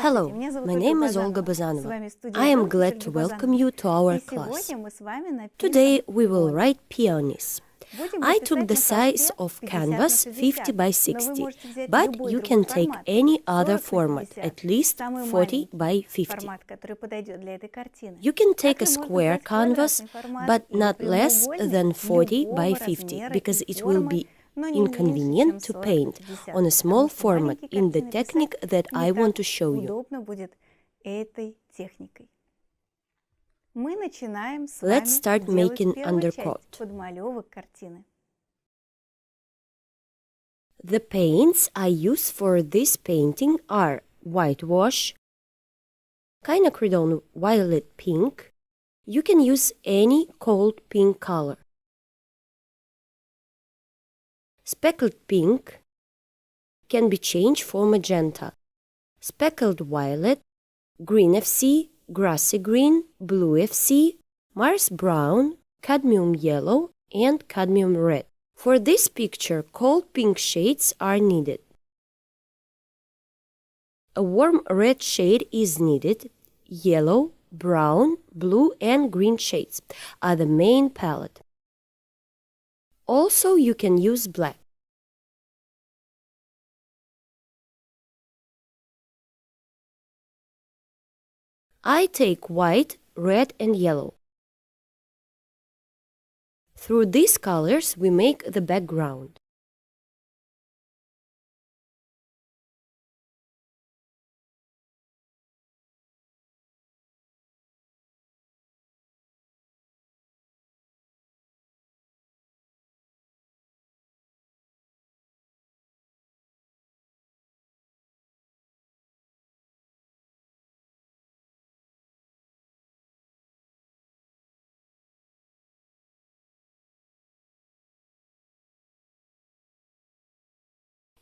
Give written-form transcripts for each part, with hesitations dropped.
Hello, my name is Olga Bazanova. I am glad to welcome you to our class. Today we will write peonies. I took the size of canvas 50 by 60, but you can take any other format, at least 40 by 50. You can take a square canvas, but not less than 40 by 50, because it will be inconvenient to paint on a small format in the technique that I want to show you. Let's start making undercoat. The paints I use for this painting are whitewash, quinacridone violet pink. You can use any cold pink color. Speckled pink can be changed for magenta, speckled violet, green FC, grassy green, blue FC, Mars brown, cadmium yellow, and cadmium red. For this picture, cold pink shades are needed. A warm red shade is needed. Yellow, brown, blue, and green shades are the main palette. Also, you can use black. I take white, red, and yellow. Through these colors, we make the background.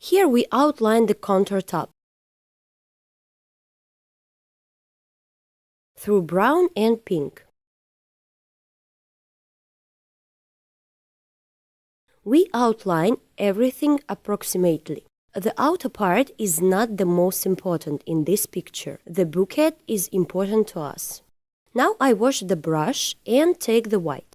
Here we outline the contour top through brown and pink. We outline everything approximately. The outer part is not the most important in this picture. The bouquet is important to us. Now I wash the brush and take the white.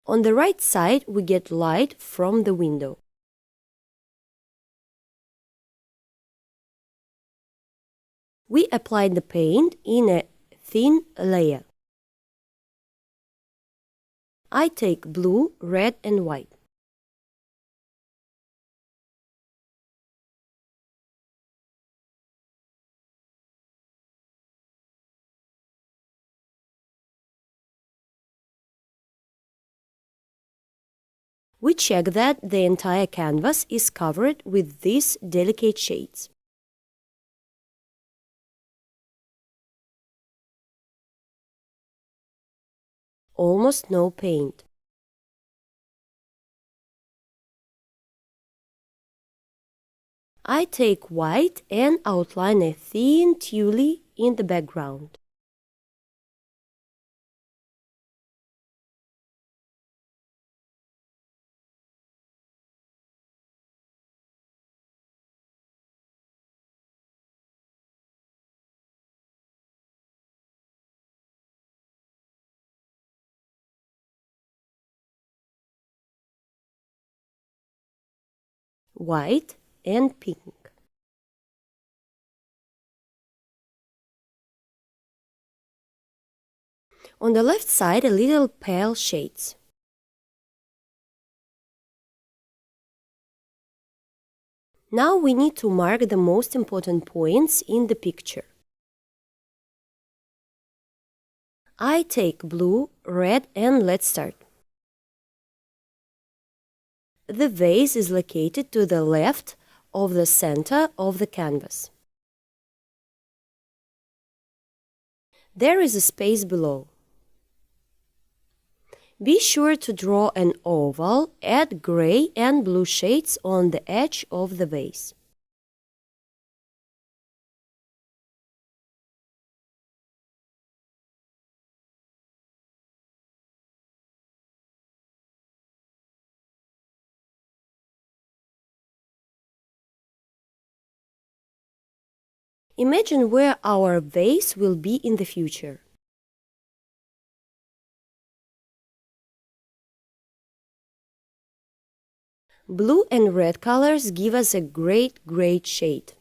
On the right side, we get light from the window. We apply the paint in a thin layer. I take blue, red, and white. We check that the entire canvas is covered with these delicate shades. Almost no paint. I take white and outline a thin tulle in the background. White and pink. On the left side, a little pale shades. Now we need to mark the most important points in the picture. I take blue, red, and let's start. The vase is located to the left of the center of the canvas. There is a space below. Be sure to draw an oval, add gray and blue shades on the edge of the vase. Imagine where our vase will be in the future. Blue and red colors give us a great shade.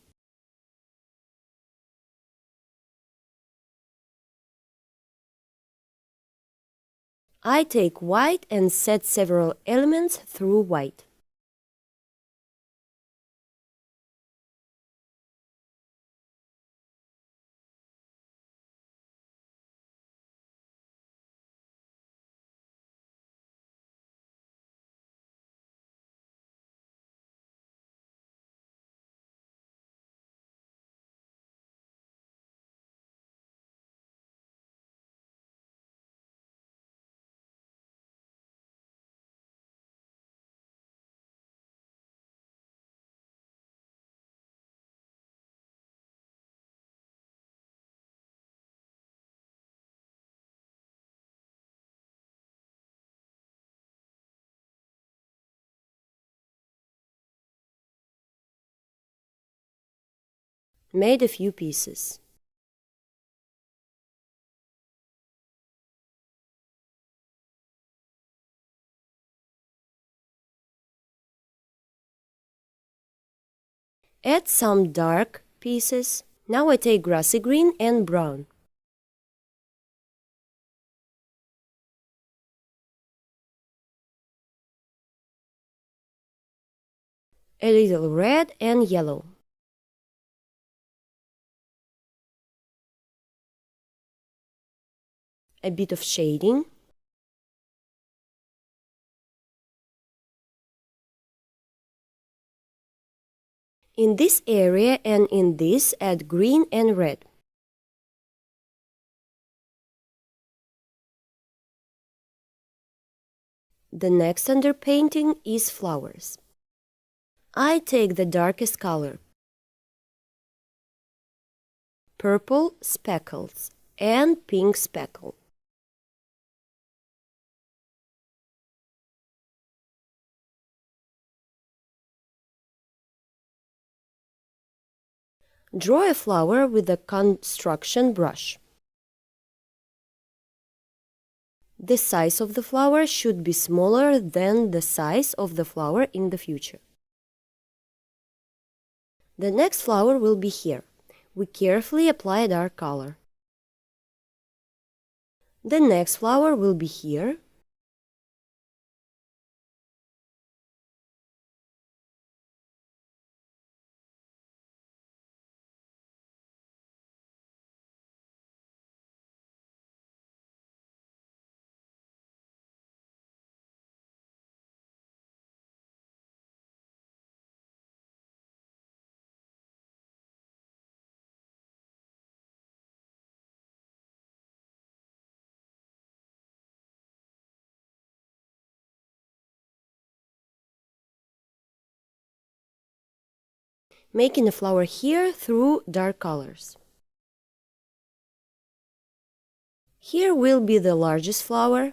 I take white and set several elements through white. Made a few pieces. Add some dark pieces. Now I take grassy green and brown. A little red and yellow. A bit of shading. In this area and in this, add green and red. The next underpainting is flowers. I take the darkest color, purple speckles and pink speckle. Draw a flower with a construction brush. The size of the flower should be smaller than the size of the flower in the future. The next flower will be here. We carefully apply a dark color. The next flower will be here. Making a flower here through dark colors. Here will be the largest flower.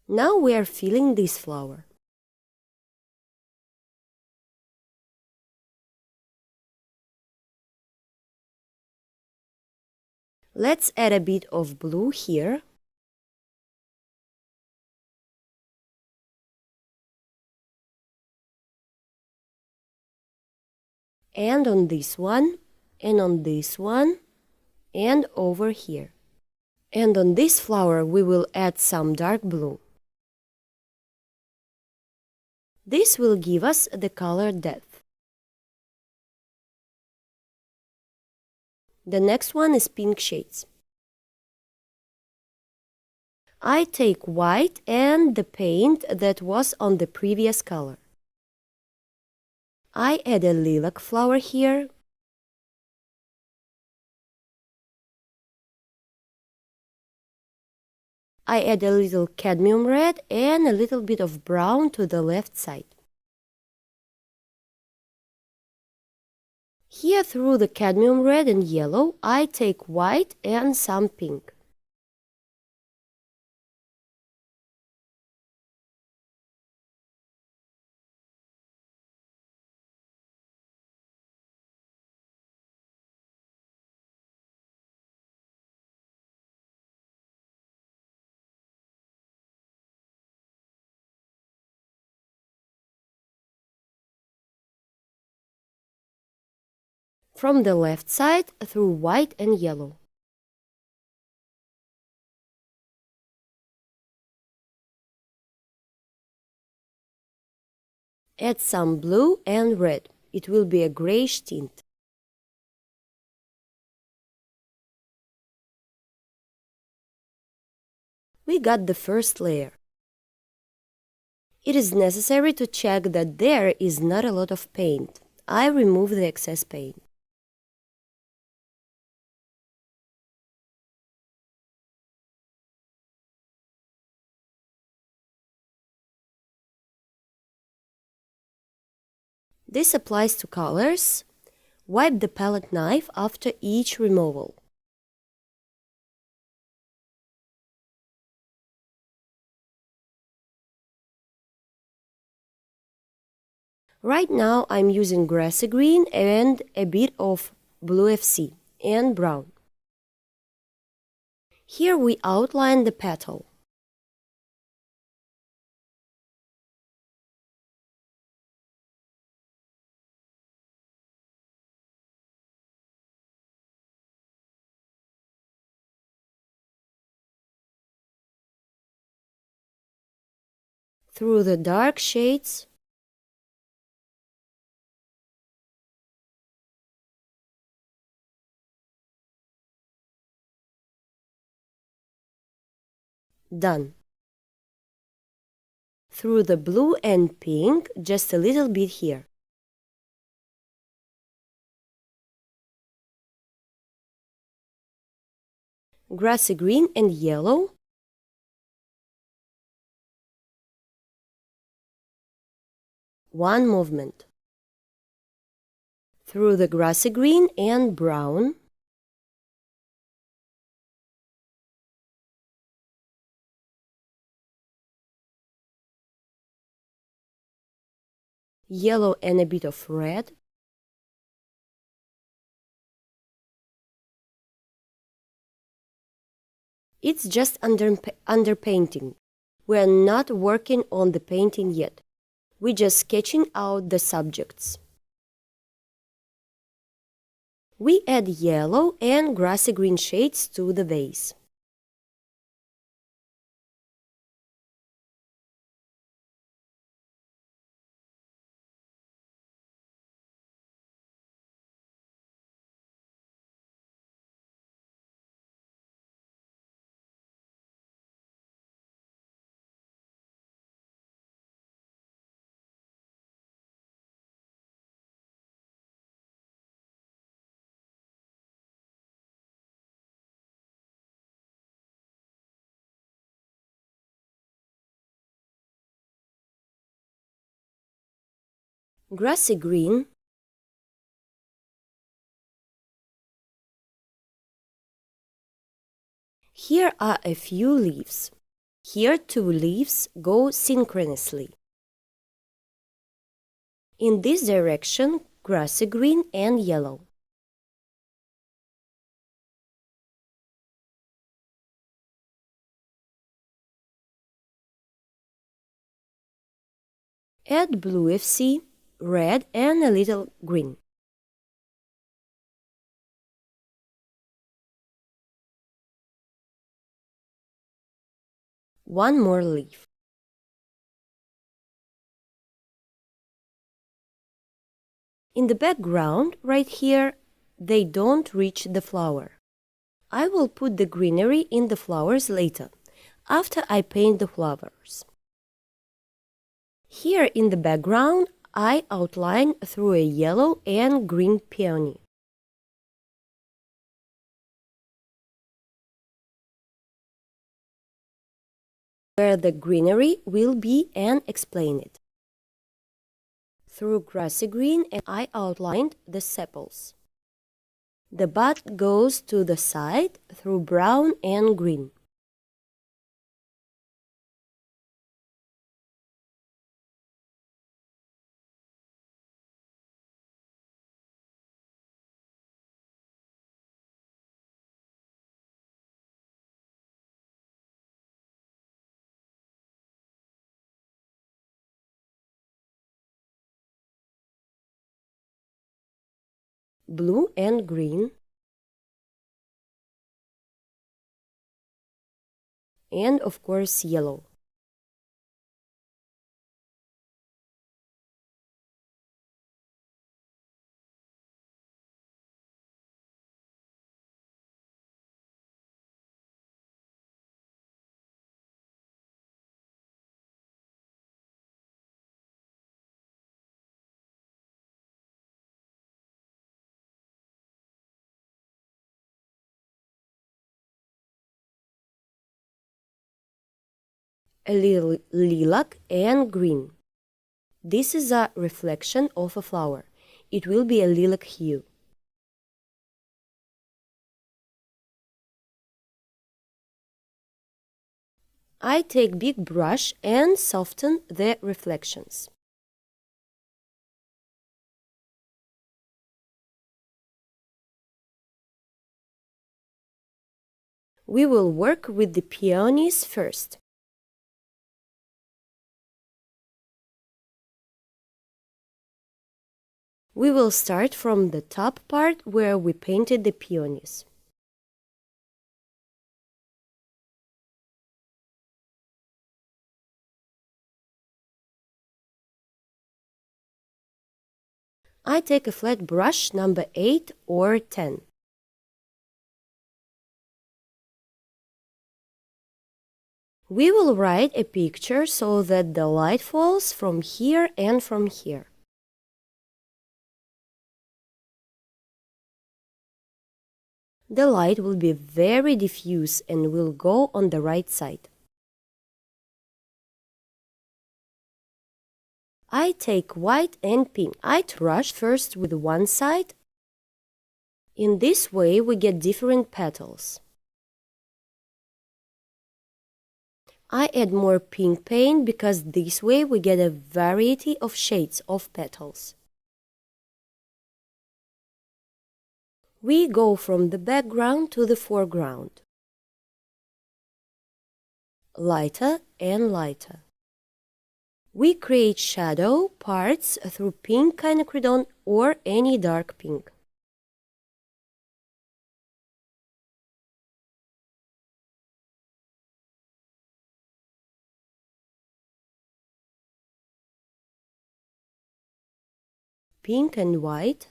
Now we are filling this flower. Let's add a bit of blue here. And on this one, and on this one, and over here. And on this flower we will add some dark blue. This will give us the color depth. The next one is pink shades. I take white and the paint that was on the previous color. I add a lilac flower here. I add a little cadmium red and a little bit of brown to the left side. Here through the cadmium red and yellow, I take white and some pink. From the left side through white and yellow. Add some blue and red. It will be a grayish tint. We got the first layer. It is necessary to check that there is not a lot of paint. I remove the excess paint. This applies to colors. Wipe the palette knife after each removal. Right now I'm using grassy green and a bit of blue FC and brown. Here we outline the petal. Through the dark shades, done. Through the blue and pink, just a little bit here. Grassy green and yellow. One movement. Through the grassy green and brown. Yellow and a bit of red. It's just underpainting. We're not working on the painting yet. We're just sketching out the subjects. We add yellow and grassy green shades to the vase. Grassy green. Here are a few leaves. Here 2 leaves go synchronously. In this direction, grassy green and yellow. Add blue FC, red and a little green. One more leaf. In the background, right here, they don't reach the flower. I will put the greenery in the flowers later. after I paint the flowers. Here in the background, I outline through a yellow and green peony. Where the greenery will be and explain it. Through grassy green, and I outlined the sepals. The bud goes to the side through brown and green. Blue and green, and of course yellow. A little lilac and green. This is a reflection of a flower. It will be a lilac hue. I take big brush and soften the reflections. We will work with the peonies first. We will start from the top part where we painted the peonies. I take a flat brush number 8 or 10. We will write a picture so that the light falls from here and from here. The light will be very diffuse and will go on the right side. I take white and pink. I brush first with one side. In this way we get different petals. I add more pink paint because this way we get a variety of shades of petals. We go from the background to the foreground. Lighter and lighter. We create shadow parts through pink quinacridone or any dark pink. Pink and white.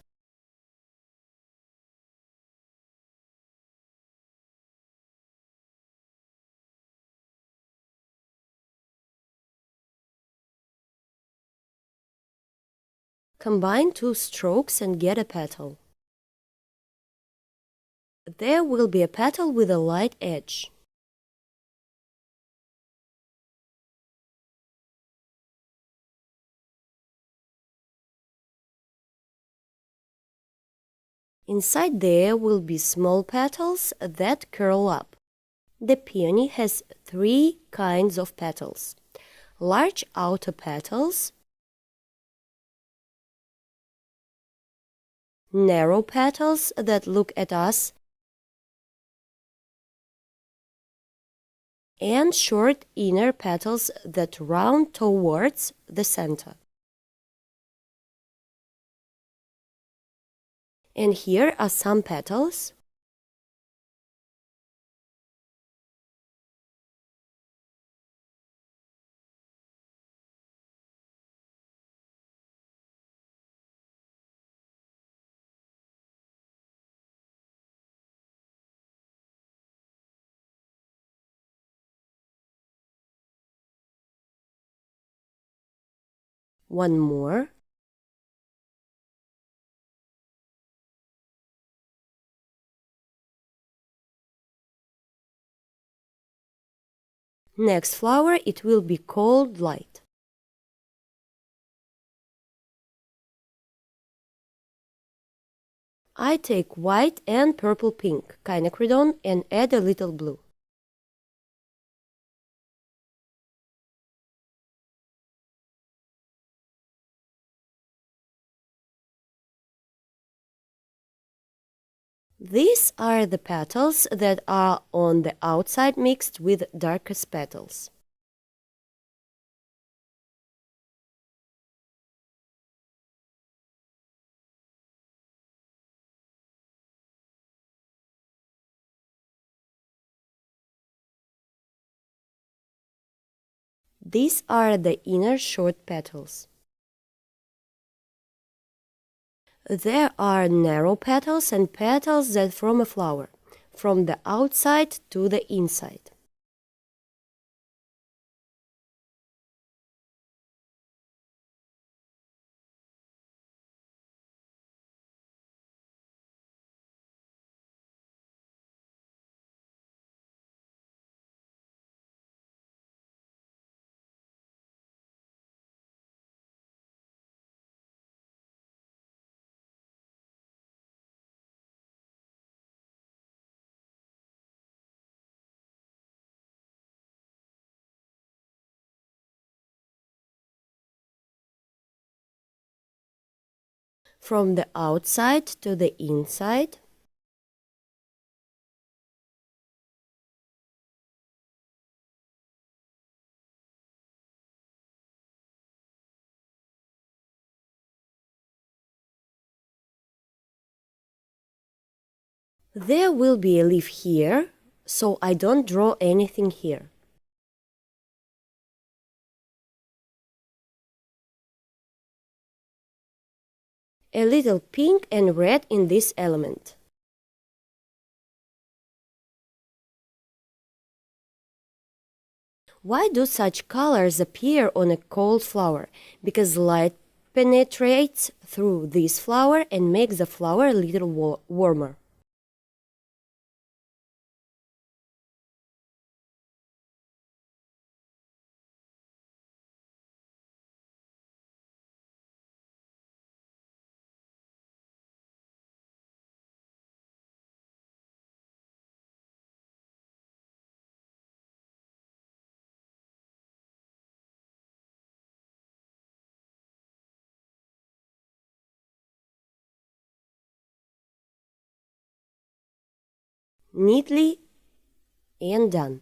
Combine two strokes and get a petal. There will be a petal with a light edge. Inside there will be small petals that curl up. The peony has 3 kinds of petals. Large outer petals, narrow petals that look at us, and short inner petals that round towards the center. And here are some petals. One more. Next flower, it will be called light. I take white and purple pink quinacridone and add a little blue. These are the petals that are on the outside mixed with darkest petals. These are the inner short petals. There are narrow petals and petals that form a flower, from the outside to the inside. From the outside to the inside. There will be a leaf here, so I don't draw anything here. A little pink and red in this element. Why do such colors appear on a cold flower? Because light penetrates through this flower and makes the flower a little warmer. Neatly and done.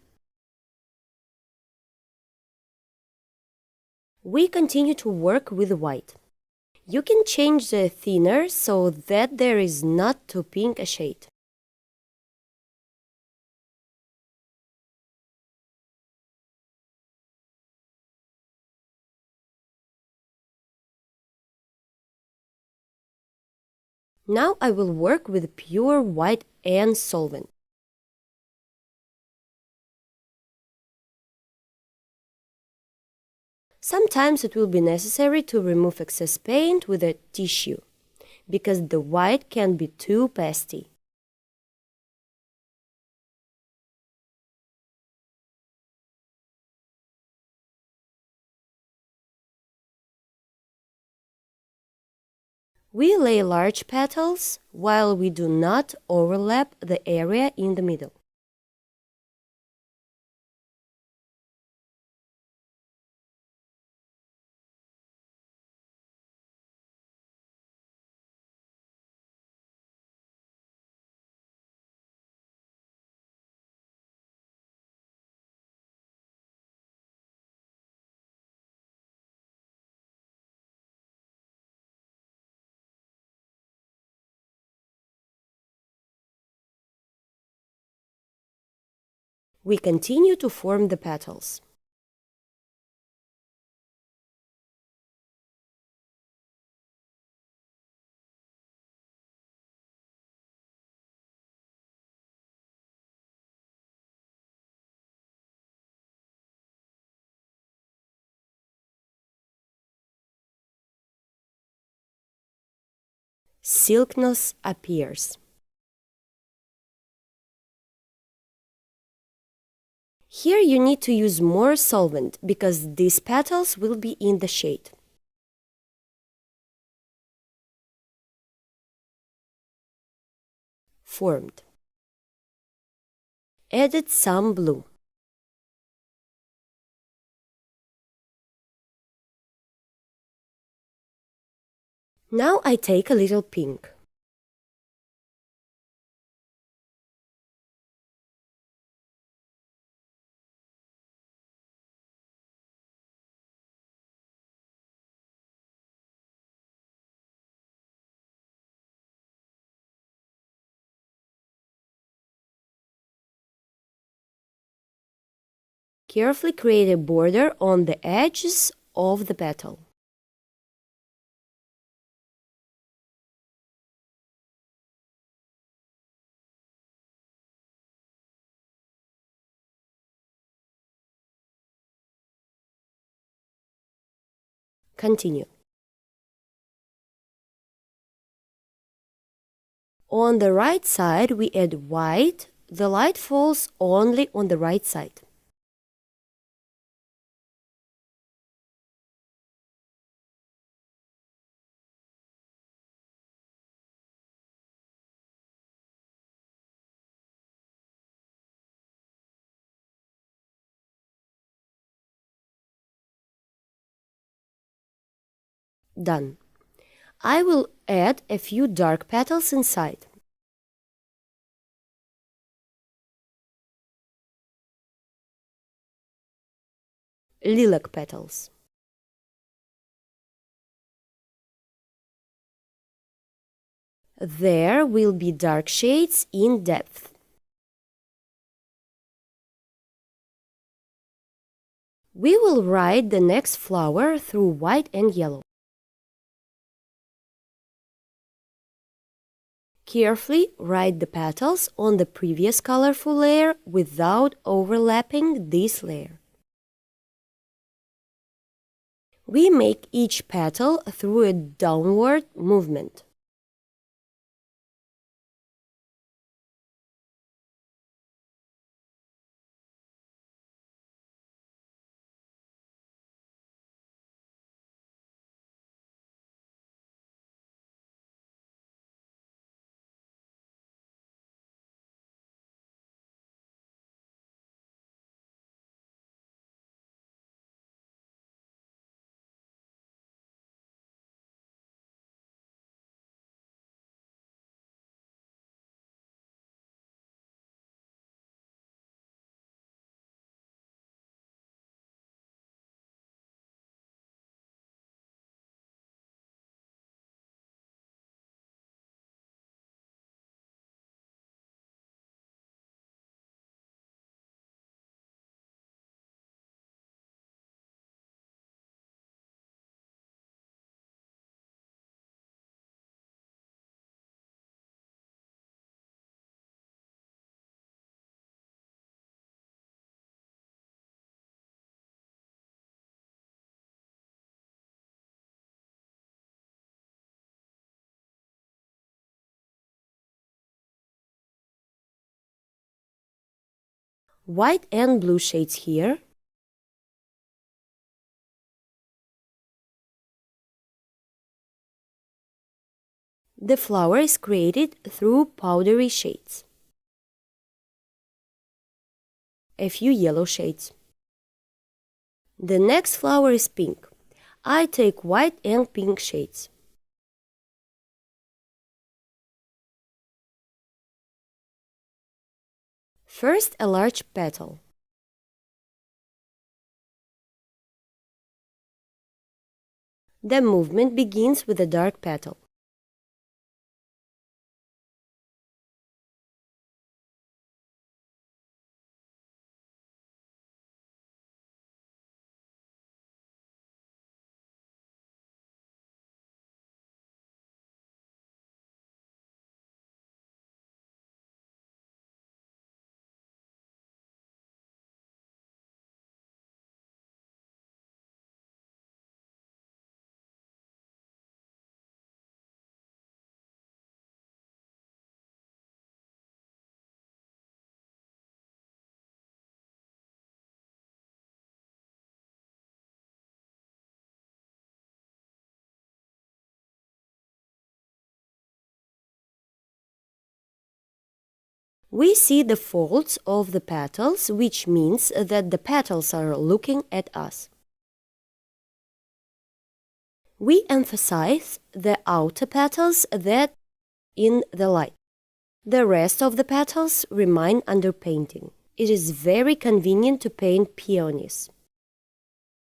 We continue to work with white. You can change the thinner so that there is not too pink a shade. Now I will work with pure white and solvent. Sometimes it will be necessary to remove excess paint with a tissue, because the white can be too pasty. We lay large petals while we do not overlap the area in the middle. We continue to form the petals. silkiness appears. Here you need to use more solvent because these petals will be in the shade. Formed. Added some blue. Now I take a little pink. Carefully create a border on the edges of the petal. Continue. On the right side, we add white. The light falls only on the right side. Done. I will add a few dark petals inside. Lilac petals. There will be dark shades in depth. We will write the next flower through white and yellow. Carefully write the petals on the previous colorful layer without overlapping this layer. We make each petal through a downward movement. White and blue shades here. The flower is created through powdery shades. A few yellow shades. The next flower is pink. I take white and pink shades. First, a large petal. The movement begins with a dark petal. We see the folds of the petals, which means that the petals are looking at us. We emphasize the outer petals that in the light. The rest of the petals remain under painting. It is very convenient to paint peonies.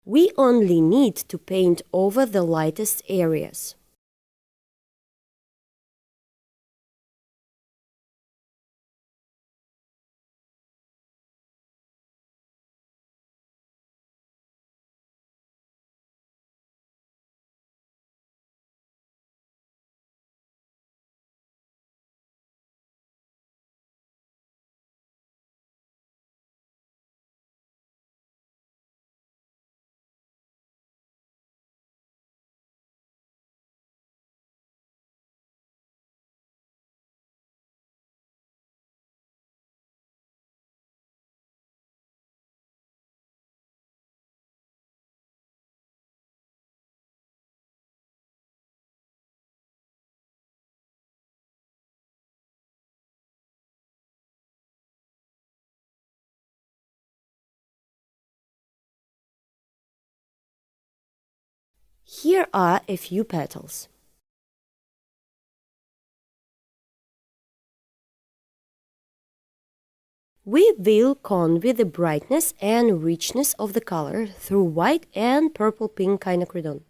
We only need to paint over the lightest areas. Here are a few petals. We will convey the brightness and richness of the color through white and purple-pink quinacridone.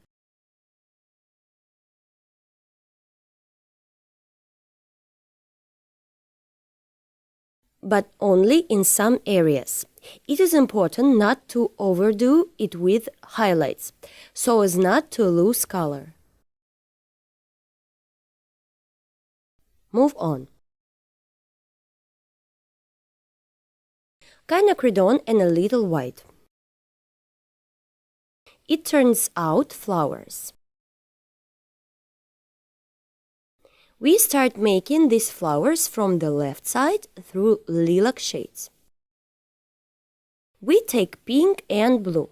But only in some areas. It is important not to overdo it with highlights, so as not to lose color. Move on. Quinacridone and a little white. It turns out flowers. We start making these flowers from the left side through lilac shades. We take pink and blue.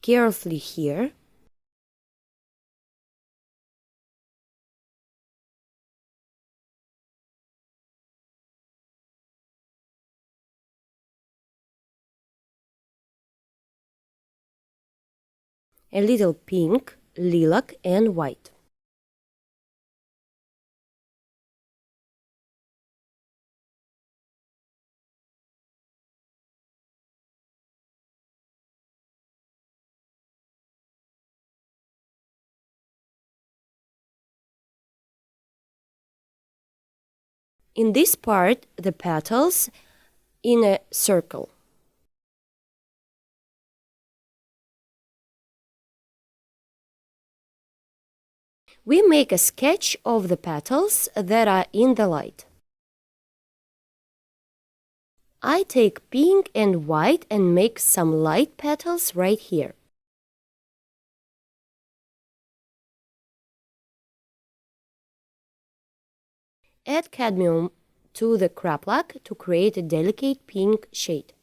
Carefully here. A little pink, lilac and white. In this part, the petals in a circle. We make a sketch of the petals that are in the light. I take pink and white and make some light petals right here. Add cadmium to the craplak to create a delicate pink shade.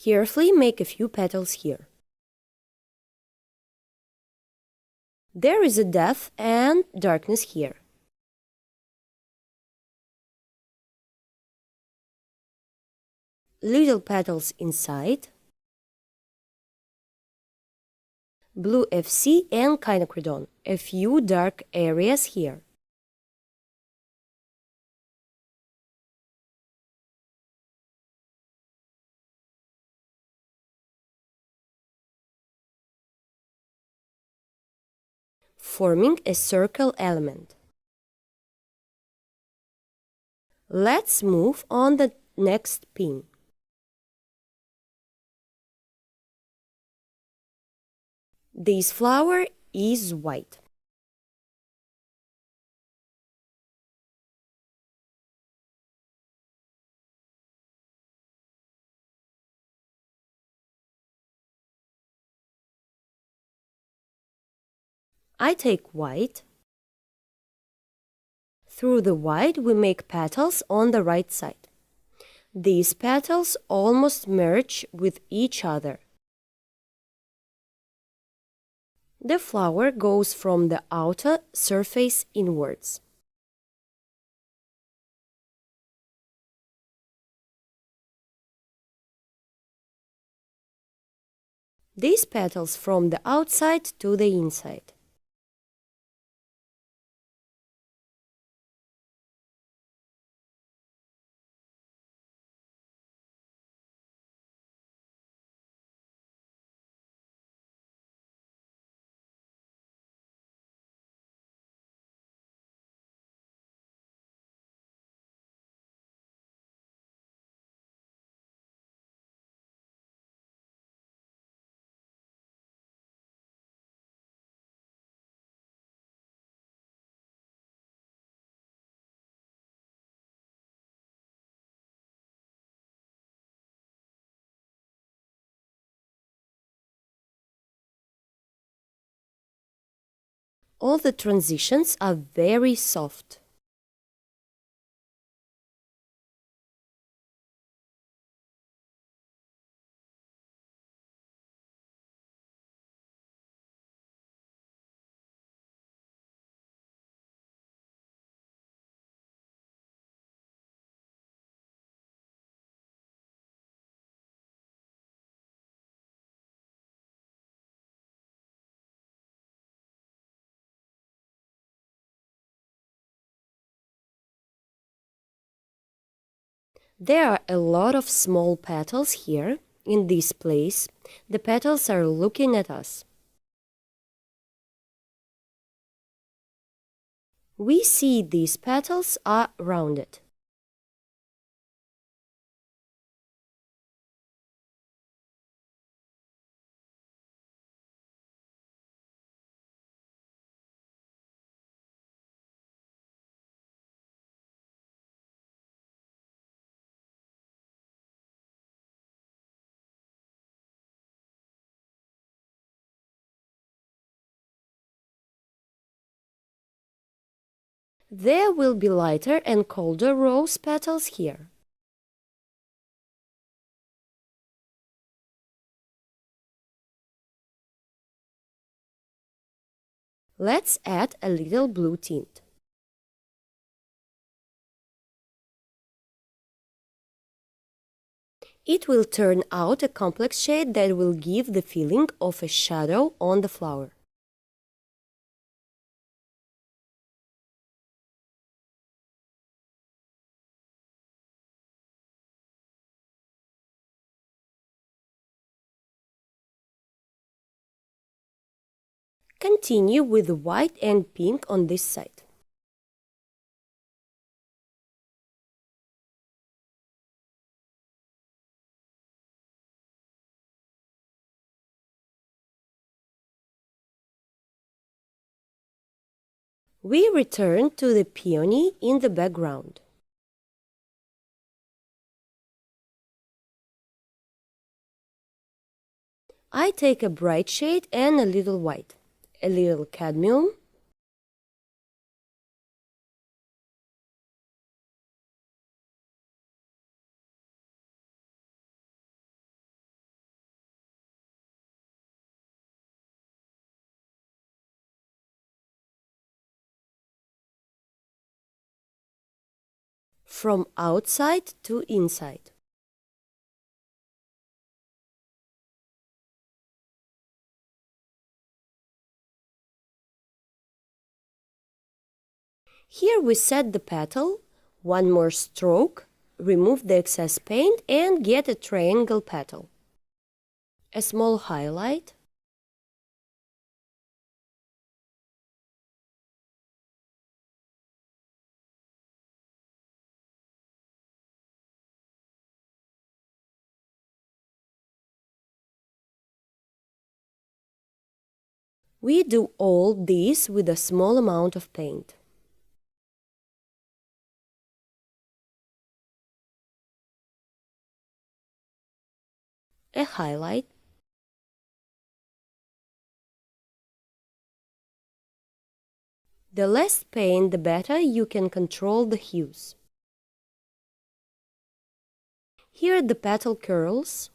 Carefully make a few petals here. There is a depth and darkness here. Little petals inside. Blue FC and quinacridone. A few dark areas here. Forming a circle element. Let's move on the next pin. This flower is white. I take white. Through the white we make petals on the right side. These petals almost merge with each other. The flower goes from the outer surface inwards. These petals from the outside to the inside. All the transitions are very soft. There are a lot of small petals here. In this place, the petals are looking at us. We see these petals are rounded. There will be lighter and colder rose petals here. Let's add a little blue tint. It will turn out a complex shade that will give the feeling of a shadow on the flower. Continue with white and pink on this side. We return to the peony in the background. I take a bright shade and a little white, a little cadmium, from outside to inside. Here we set the petal, one more stroke, remove the excess paint and get a triangle petal. A small highlight. We do all this with a small amount of paint. A highlight. The less paint, the better you can control the hues. Here the petal curls.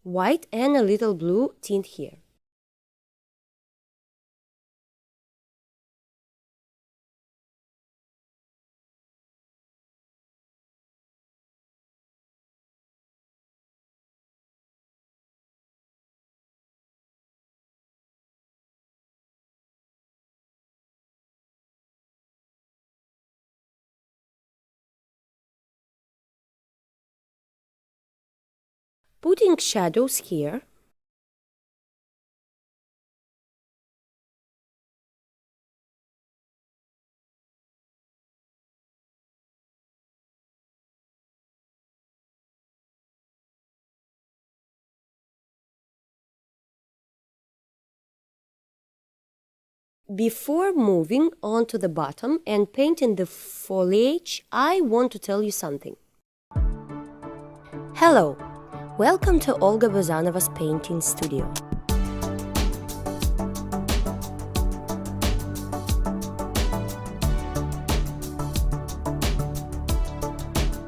White and a little blue tint here. Putting shadows here. Before moving on to the bottom and painting the foliage, I want to tell you something. Hello! Welcome to Olga Bazanova's painting studio.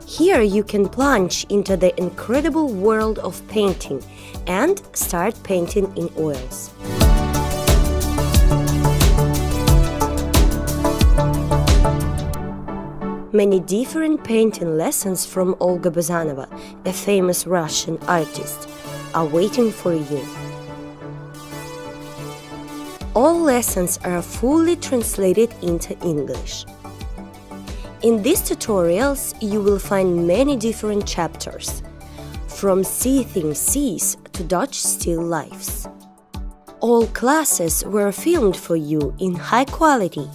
Here you can plunge into the incredible world of painting and start painting in oils. Many different painting lessons from Olga Bazanova, a famous Russian artist, are waiting for you. All lessons are fully translated into English. In these tutorials, you will find many different chapters, from seething seas to Dutch still lifes. All classes were filmed for you in high quality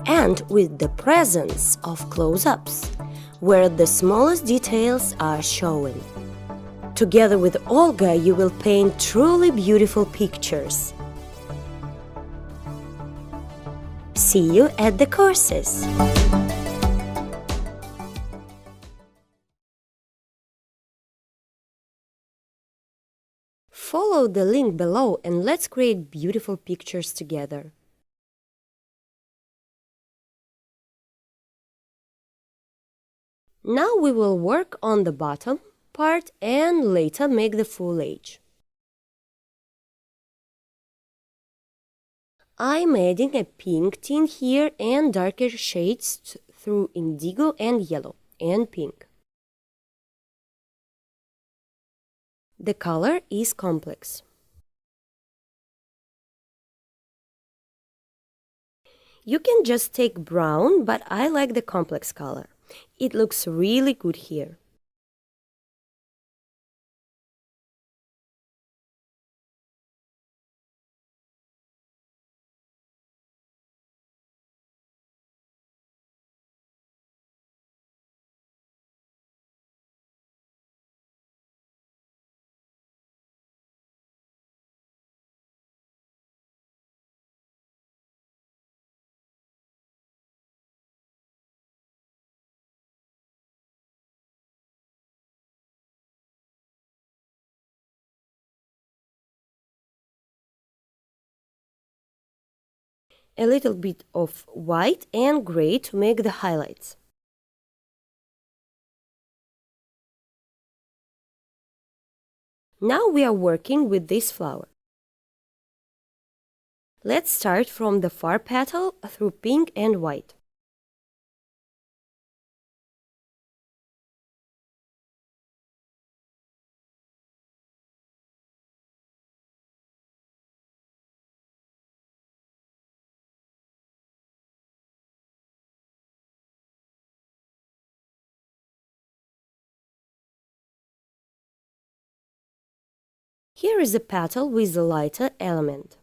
and with the presence of close-ups, where the smallest details are shown. Together with Olga, you will paint truly beautiful pictures. See you at the courses! Follow the link below and let's create beautiful pictures together. Now we will work on the bottom part and later make the foliage. I'm adding a pink tint here and darker shades through indigo and yellow and pink. The color is complex. You can just take brown, but I like the complex color. It looks really good here. A little bit of white and gray to make the highlights. Now we are working with this flower. Let's start from the far petal through pink and white. Here is a petal with a lighter element.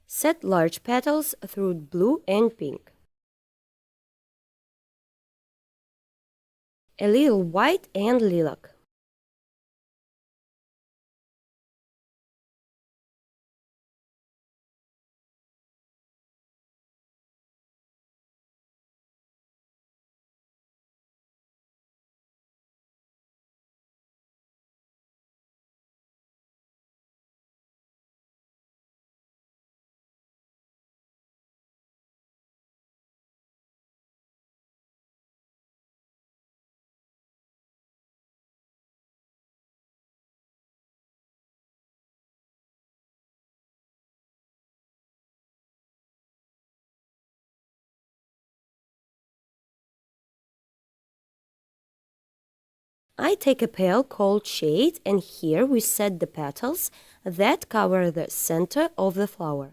Set large petals through blue and pink. A little white and lilac. I take a pale cold shade and here we set the petals that cover the center of the flower.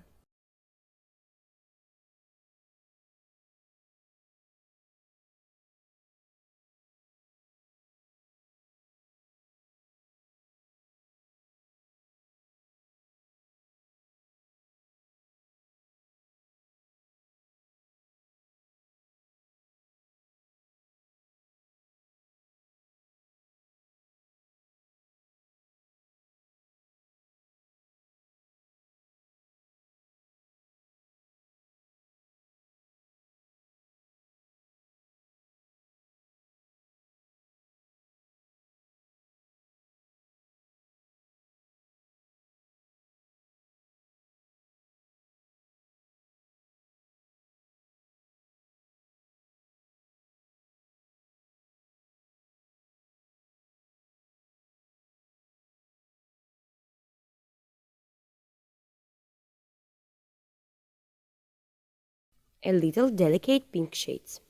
A little delicate pink shades.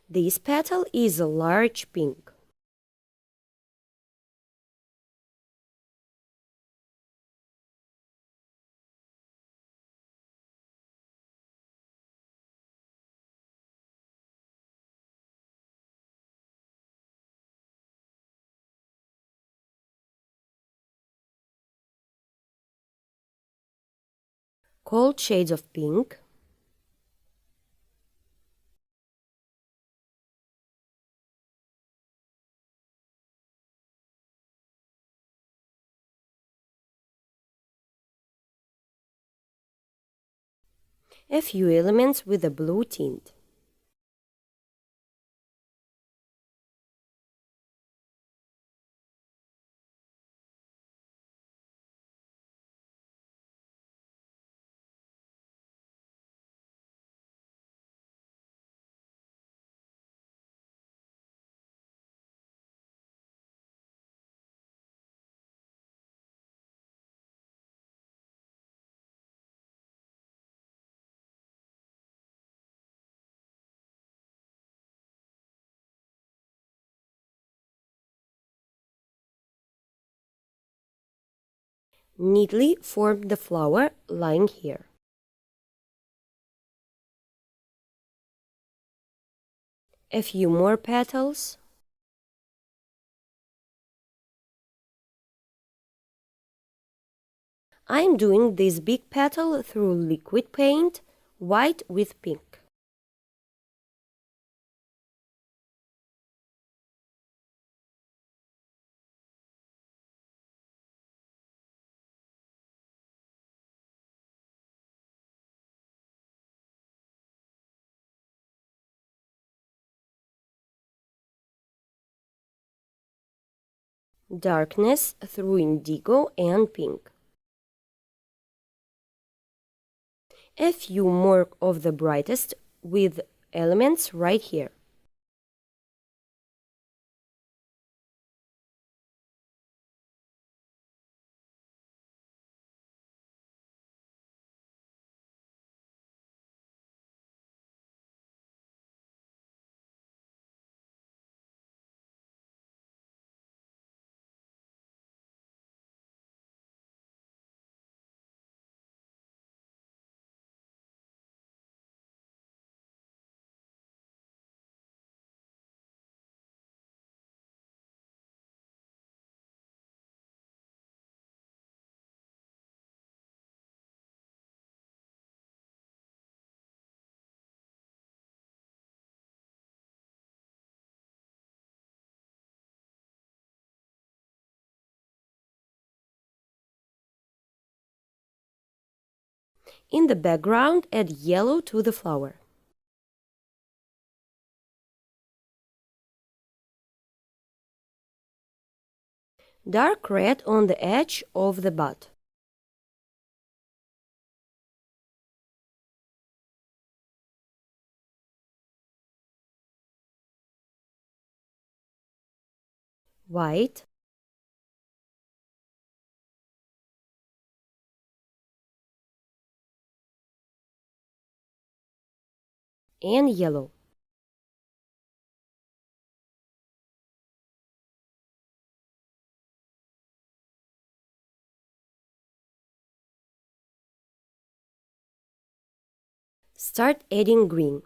This petal is a large pink. Cold shades of pink. A few elements with a blue tint. Neatly form the flower lying here. A few more petals. I'm doing this big petal through liquid paint, white with pink. darkness through indigo and pink. A few more of the brightest with elements right here. In the background, add yellow to the flower. Dark red on the edge of the bud. White. And yellow. Start adding green.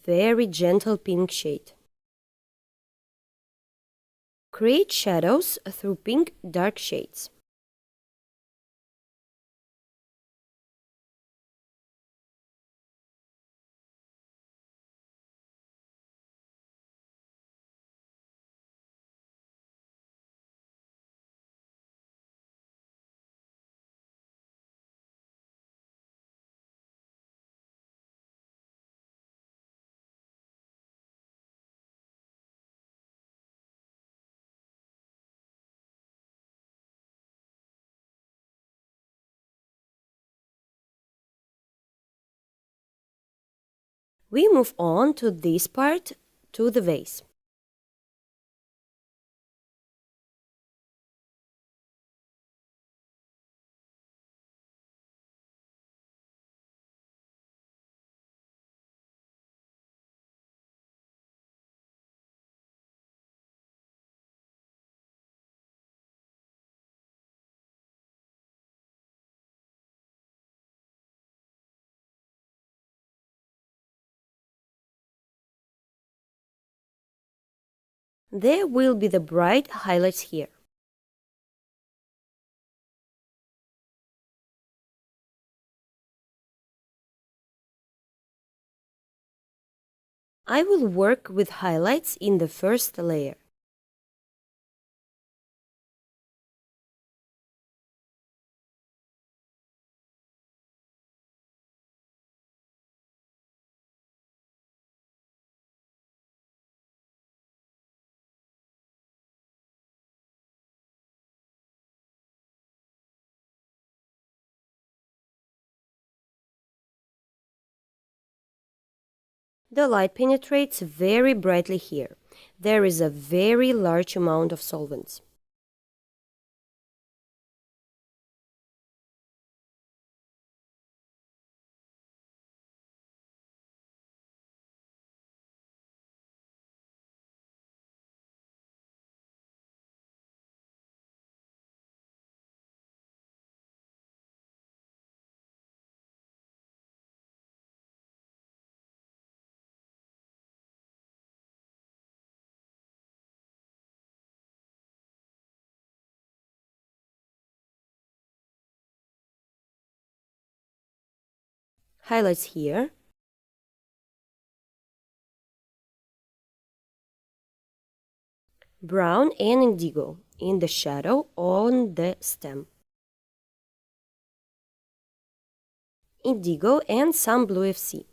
Very gentle pink shade. Create shadows through pink dark shades. We move on to this part, to the vase. There will be the bright highlights here. I will work with highlights in the first layer. The light penetrates very brightly here. There is a very large amount of solvents. highlights here, brown and indigo in the shadow on the stem, indigo and some blue FC.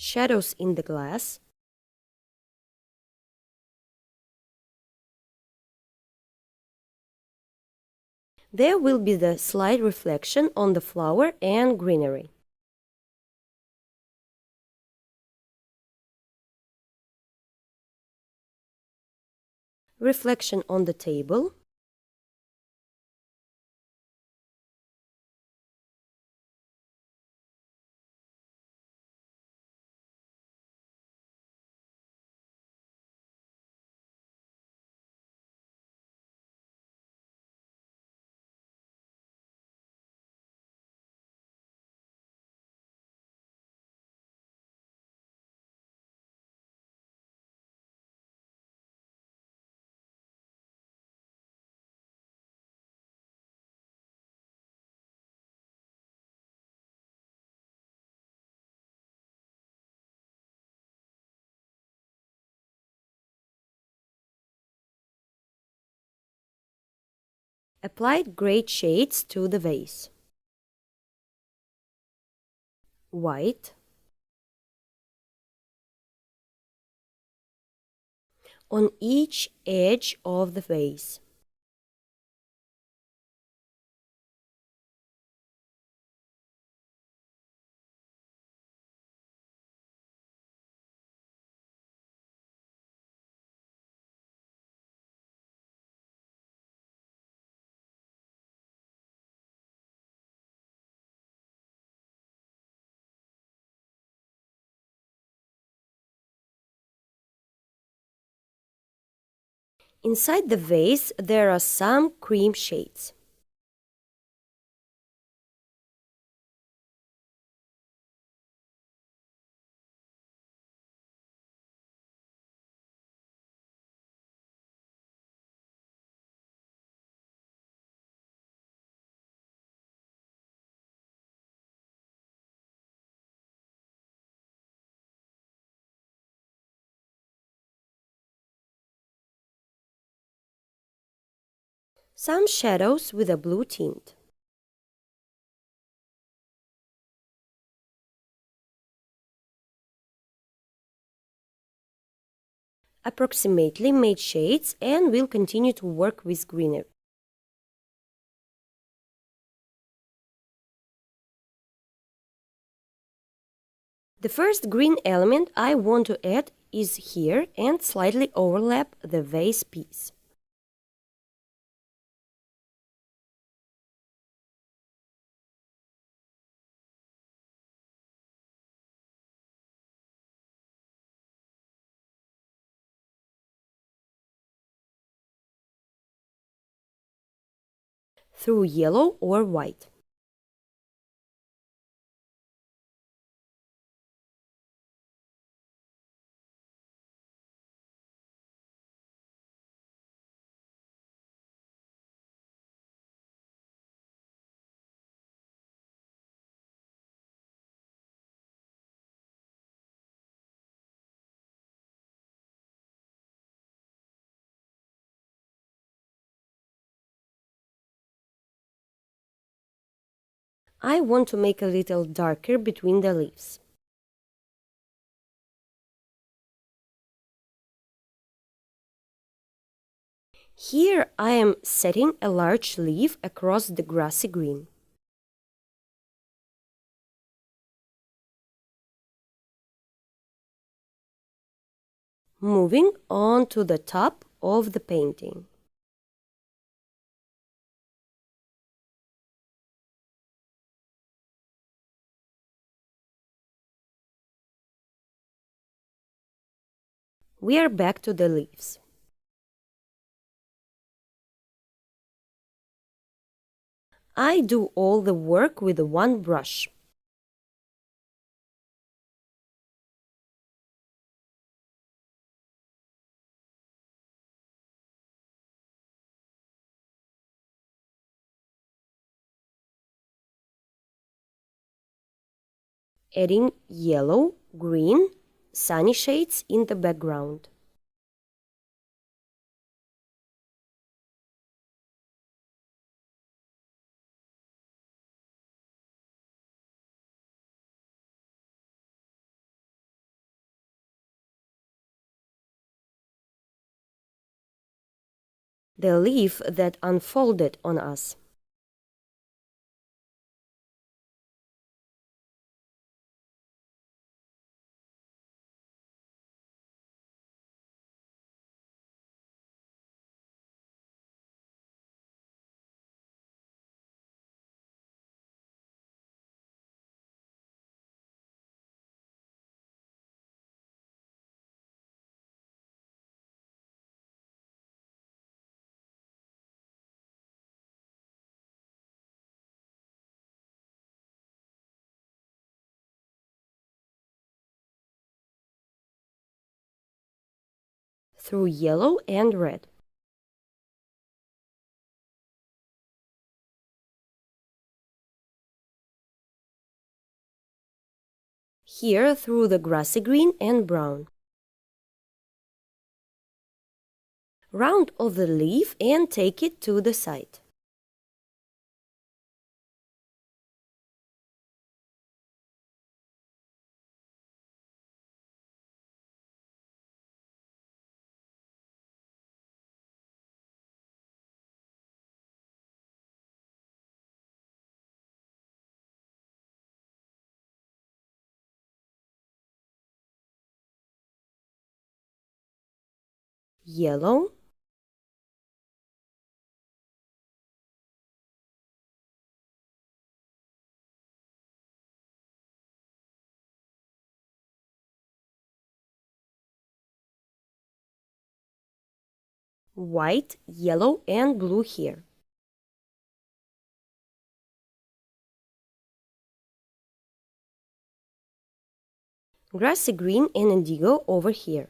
Shadows in the glass, there will be the slight reflection on the flower and greenery. Reflection on the table, applied gray shades to the vase. White, on each edge of the vase. Inside the vase there are some cream shades. Some shadows with a blue tint. Approximately made shades and will continue to work with greenery. The first green element I want to add is here and slightly overlap the vase piece. Through yellow or white. I want to make a little darker between the leaves. Here I am setting a large leaf across the grassy green. Moving on to the top of the painting. We are back to the leaves. I do all the work with one brush. Adding yellow, green, sunny shades in the background. The leaf that unfolded on us. Through yellow and red. Here through the grassy green and brown. Round off the leaf and take it to the side. Yellow, white, yellow and blue here. Grassy green and indigo over here.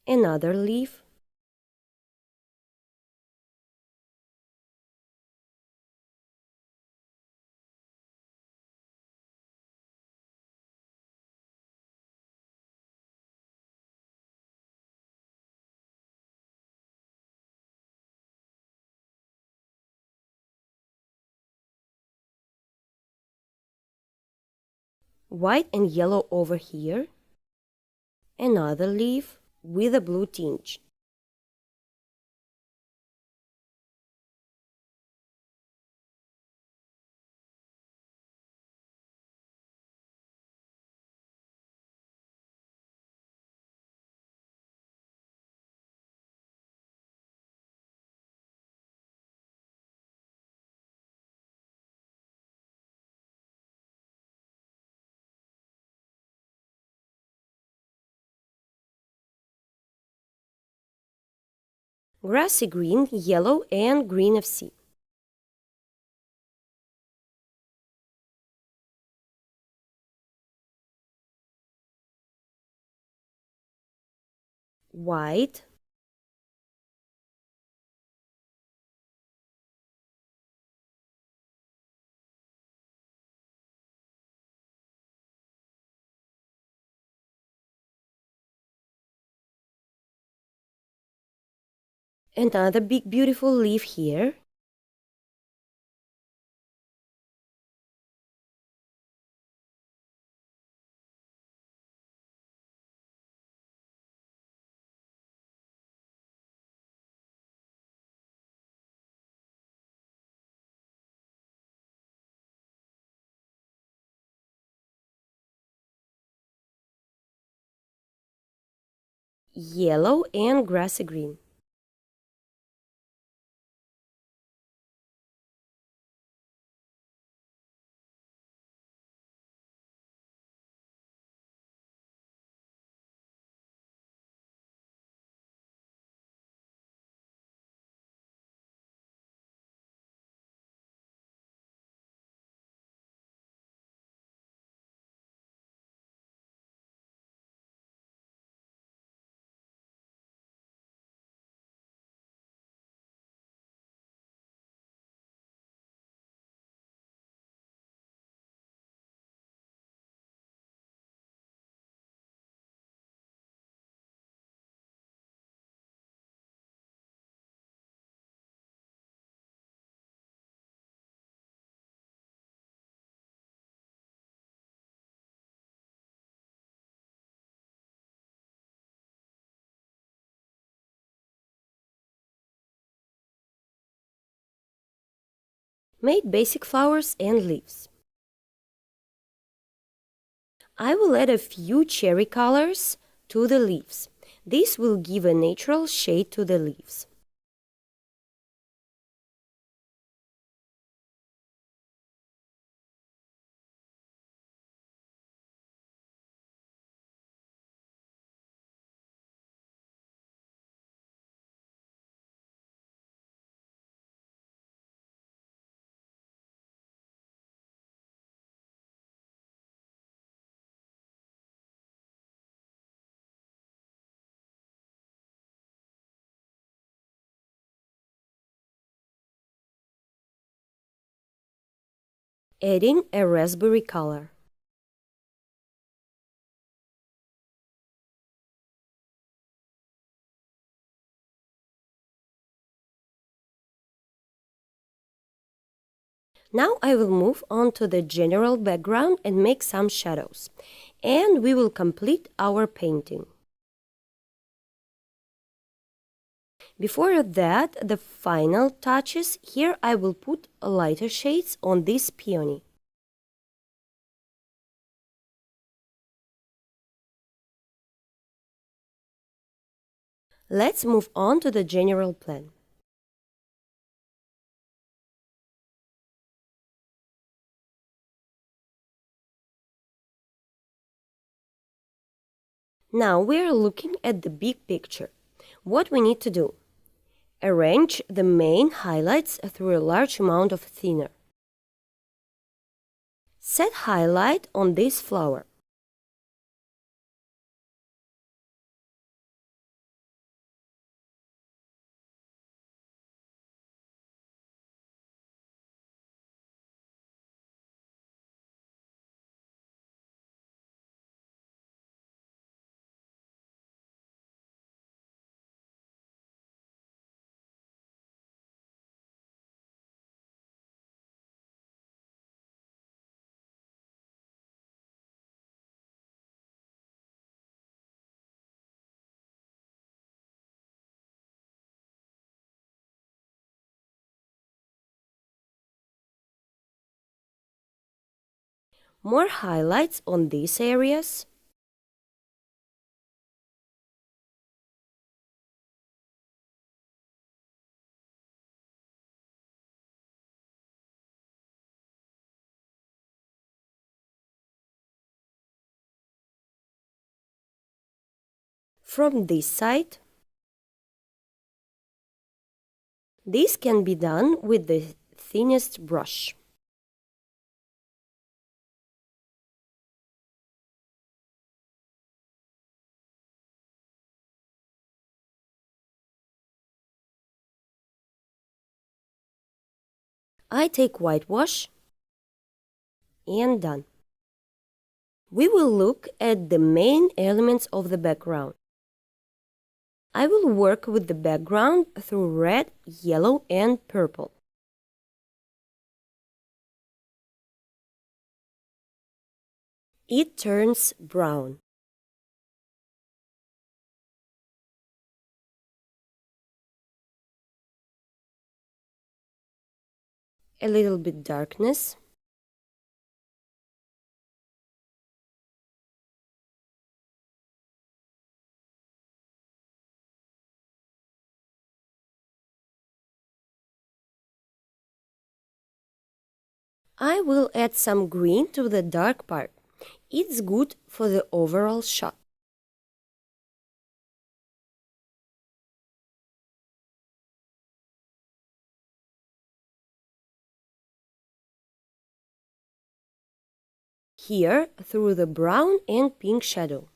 Another leaf. White and yellow over here. Another leaf with a blue tinge. Grassy green, yellow and green of sea. White, another big beautiful leaf here. yellow and grassy green. Made basic flowers and leaves. I will add a few cherry colors to the leaves. This will give a natural shade to the leaves. Adding a raspberry color. Now I will move on to the general background and make some shadows. And we will complete our painting. Before that, the final touches, here I will put lighter shades on this peony. Let's move on to the general plan. Now we are looking at the big picture. What we need to do? Arrange the main highlights through a large amount of thinner. Set highlight on this flower. More highlights on these areas. From this side. This can be done with the thinnest brush. I take whitewash and done. We will look at the main elements of the background. I will work with the background through red, yellow and purple. It turns brown. A little bit darkness. I will add some green to the dark part. It's good for the overall shot. Here, through the brown and pink shadow.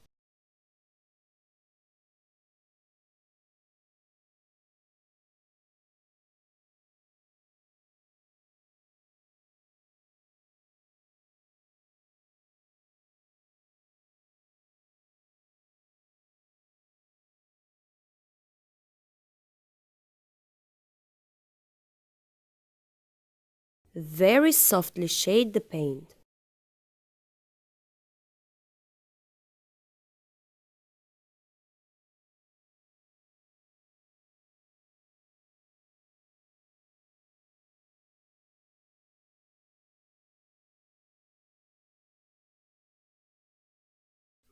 Very softly shade the paint.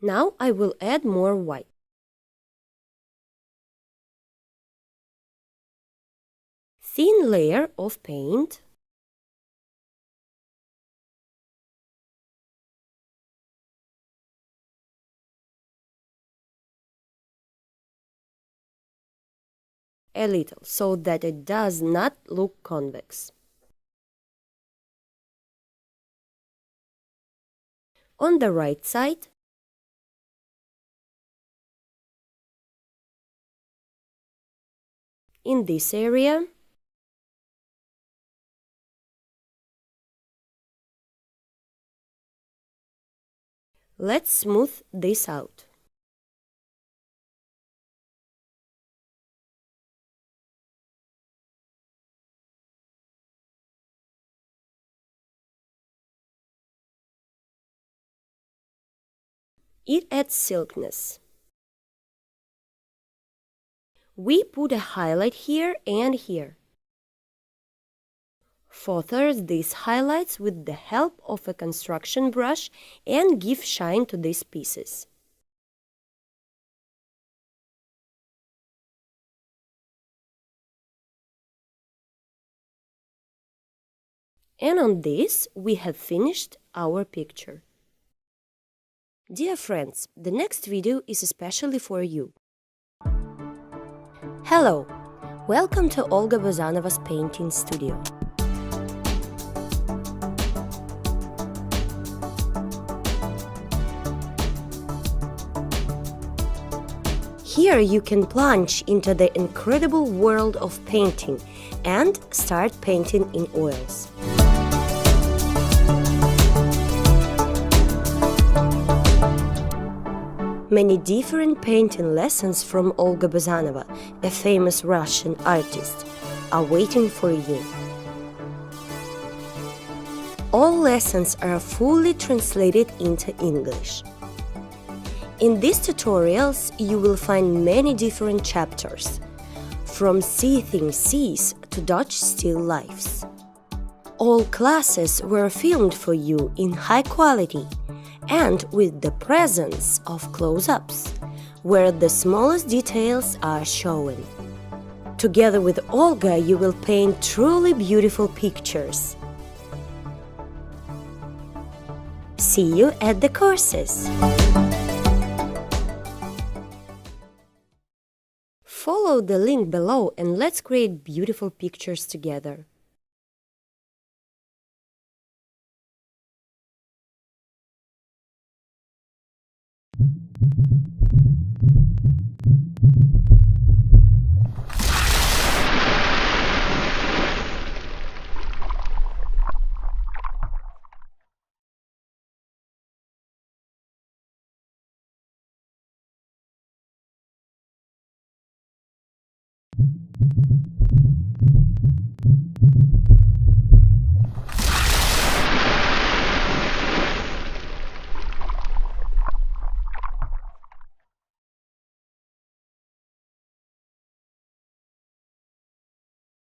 Now I will add more white. Thin layer of paint. A little, so that it does not look convex. On the right side, in this area, let's smooth this out. It adds silkiness. We put a highlight here and here. Further these highlights with the help of a construction brush and give shine to these pieces. And on this, we have finished our picture. Dear friends, the next video is especially for you. Hello! Welcome to Olga Bazanova's painting studio. Here you can plunge into the incredible world of painting and start painting in oils. Many different painting lessons from Olga Bazanova, a famous Russian artist, are waiting for you. All lessons are fully translated into English. In these tutorials, you will find many different chapters, from seething seas to Dutch still lifes. All classes were filmed for you in high quality and with the presence of close-ups, where the smallest details are shown. Together with Olga, you will paint truly beautiful pictures. See you at the courses! Follow the link below and let's create beautiful pictures together.